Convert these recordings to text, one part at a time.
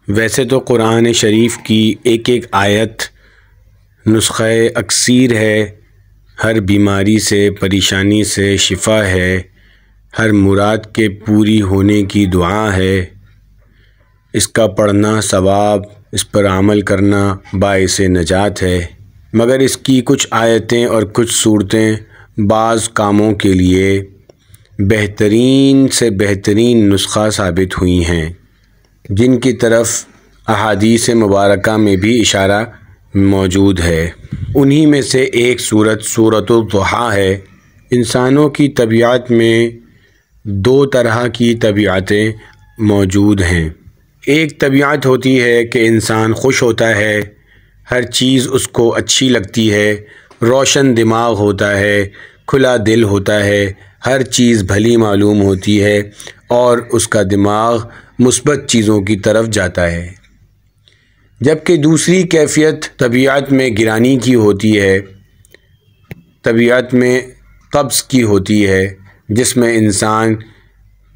ویسے تو قرآن شریف کی ایک ایک آیت نسخہ اکسیر ہے، ہر بیماری سے پریشانی سے شفا ہے، ہر مراد کے پوری ہونے کی دعا ہے۔ اس کا پڑھنا ثواب، اس پر عمل کرنا باعث نجات ہے، مگر اس کی کچھ آیتیں اور کچھ صورتیں بعض کاموں کے لیے بہترین سے بہترین نسخہ ثابت ہوئی ہیں، جن کی طرف احادیث مبارکہ میں بھی اشارہ موجود ہے۔ انہی میں سے ایک سورۃ الضحیٰ ہے۔ انسانوں کی طبیعت میں دو طرح کی طبیعتیں موجود ہیں۔ ایک طبیعت ہوتی ہے کہ انسان خوش ہوتا ہے، ہر چیز اس کو اچھی لگتی ہے، روشن دماغ ہوتا ہے، کھلا دل ہوتا ہے، ہر چیز بھلی معلوم ہوتی ہے اور اس کا دماغ مثبت چیزوں کی طرف جاتا ہے۔ جبکہ دوسری کیفیت طبیعت میں گرانی کی ہوتی ہے، طبیعت میں قبض کی ہوتی ہے، جس میں انسان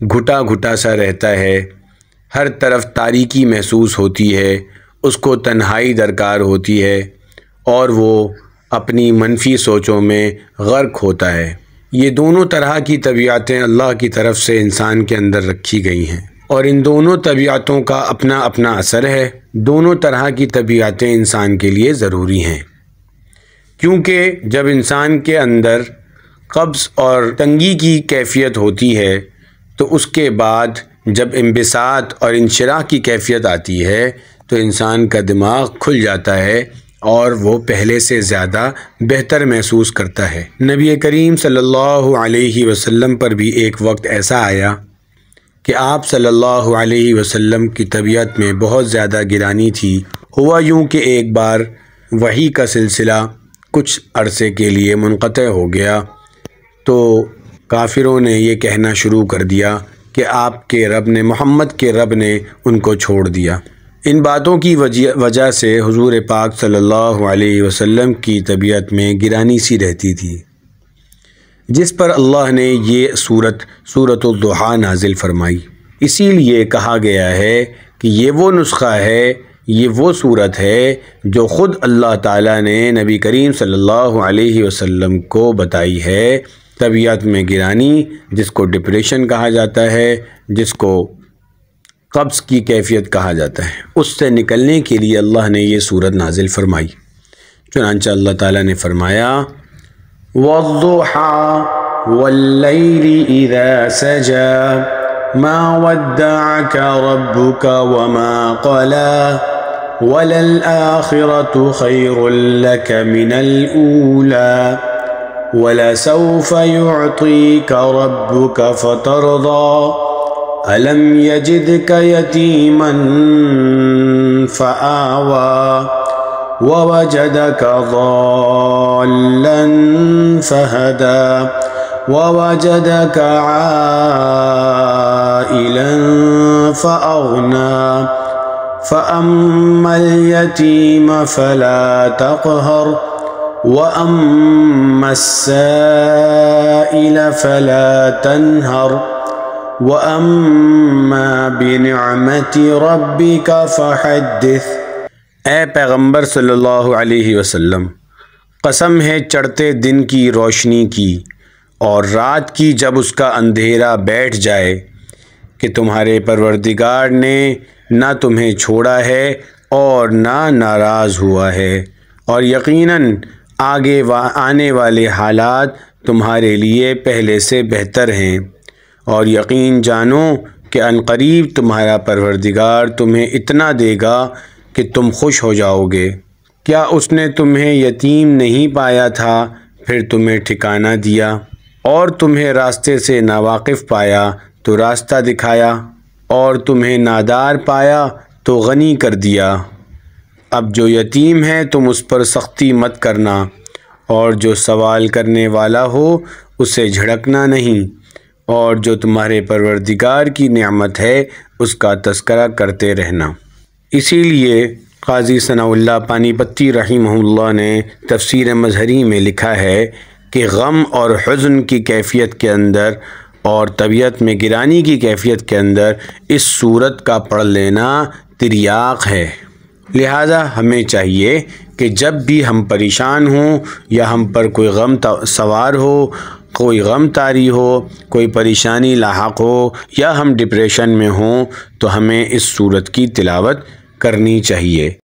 گھٹا گھٹا سا رہتا ہے، ہر طرف تاریکی محسوس ہوتی ہے، اس کو تنہائی درکار ہوتی ہے اور وہ اپنی منفی سوچوں میں غرق ہوتا ہے۔ یہ دونوں طرح کی طبیعتیں اللہ کی طرف سے انسان کے اندر رکھی گئی ہیں، اور ان دونوں طبیعتوں کا اپنا اپنا اثر ہے۔ دونوں طرح کی طبیعتیں انسان کے لیے ضروری ہیں، کیونکہ جب انسان کے اندر قبض اور تنگی کی کیفیت ہوتی ہے تو اس کے بعد جب انبساط اور انشراح کی کیفیت آتی ہے تو انسان کا دماغ کھل جاتا ہے اور وہ پہلے سے زیادہ بہتر محسوس کرتا ہے۔ نبی کریم صلی اللہ علیہ وسلم پر بھی ایک وقت ایسا آیا کہ آپ صلی اللہ علیہ وسلم کی طبیعت میں بہت زیادہ گرانی تھی۔ ہوا یوں کہ ایک بار وحی کا سلسلہ کچھ عرصے کے لیے منقطع ہو گیا تو کافروں نے یہ کہنا شروع کر دیا کہ آپ کے رب نے، محمد کے رب نے ان کو چھوڑ دیا۔ ان باتوں کی وجہ سے حضور پاک صلی اللہ علیہ وسلم کی طبیعت میں گرانی سی رہتی تھی، جس پر اللہ نے یہ سورۃ الضحیٰ نازل فرمائی۔ اسی لیے کہا گیا ہے کہ یہ وہ نسخہ ہے، یہ وہ صورت ہے جو خود اللہ تعالیٰ نے نبی کریم صلی اللہ علیہ وسلم کو بتائی ہے۔ طبیعت میں گرانی، جس کو ڈپریشن کہا جاتا ہے، جس کو قبض کی کیفیت کہا جاتا ہے، اس سے نکلنے کے لیے اللہ نے یہ سورت نازل فرمائی۔ چنانچہ اللہ تعالیٰ نے فرمایا وَالضُّحَىٰ وَاللَّيْلِ إِذَا سَجَىٰ مَا وَدَّعَكَ رَبُّكَ وَمَا قَلَىٰ وَلَلْآخِرَةُ خَيْرٌ لَكَ مِنَ الْأُولَىٰ وَلَسَوْفَ يُعْطِيكَ رَبُّكَ فَتَرْضَىٰ أَلَمْ يَجِدْكَ يَتِيمًا فَآوَىٰ وَوَجَدَكَ ضَالًّا فَهَدَىٰ وَوَجَدَكَ عَائِلًا فَأَغْنَىٰ فَأَمَّا الْيَتِيمَ فَلَا تَقْهَرْ وَأَمَّا السَّائِلَ فَلَا تَنْهَرْ وَأَمَّا بِنِعْمَةِ رَبِّكَ فَحَدِّثْ۔ اے پیغمبر صلی اللہ علیہ وسلم، قسم ہے چڑھتے دن کی روشنی کی اور رات کی جب اس کا اندھیرا بیٹھ جائے کہ تمہارے پروردگار نے نہ تمہیں چھوڑا ہے اور نہ ناراض ہوا ہے، اور یقیناً آگے آنے والے حالات تمہارے لیے پہلے سے بہتر ہیں، اور یقین جانو کہ عنقریب تمہارا پروردگار تمہیں اتنا دے گا کہ تم خوش ہو جاؤ گے۔ کیا اس نے تمہیں یتیم نہیں پایا تھا پھر تمہیں ٹھکانہ دیا، اور تمہیں راستے سے ناواقف پایا تو راستہ دکھایا، اور تمہیں نادار پایا تو غنی کر دیا۔ اب جو یتیم ہے تم اس پر سختی مت کرنا، اور جو سوال کرنے والا ہو اسے جھڑکنا نہیں، اور جو تمہارے پروردگار کی نعمت ہے اس کا تذکرہ کرتے رہنا۔ اسی لیے قاضی ثناء اللہ پانی پتی رحمہ اللہ نے تفسیر مظہری میں لکھا ہے کہ غم اور حزن کی کیفیت کے اندر اور طبیعت میں گرانی کی کیفیت کے اندر اس صورت کا پڑھ لینا تریاق ہے۔ لہٰذا ہمیں چاہیے کہ جب بھی ہم پریشان ہوں یا ہم پر کوئی غم سوار ہو، کوئی غم طاری ہو، کوئی پریشانی لاحق ہو یا ہم ڈپریشن میں ہوں تو ہمیں اس سورت کی تلاوت کرنی چاہیے۔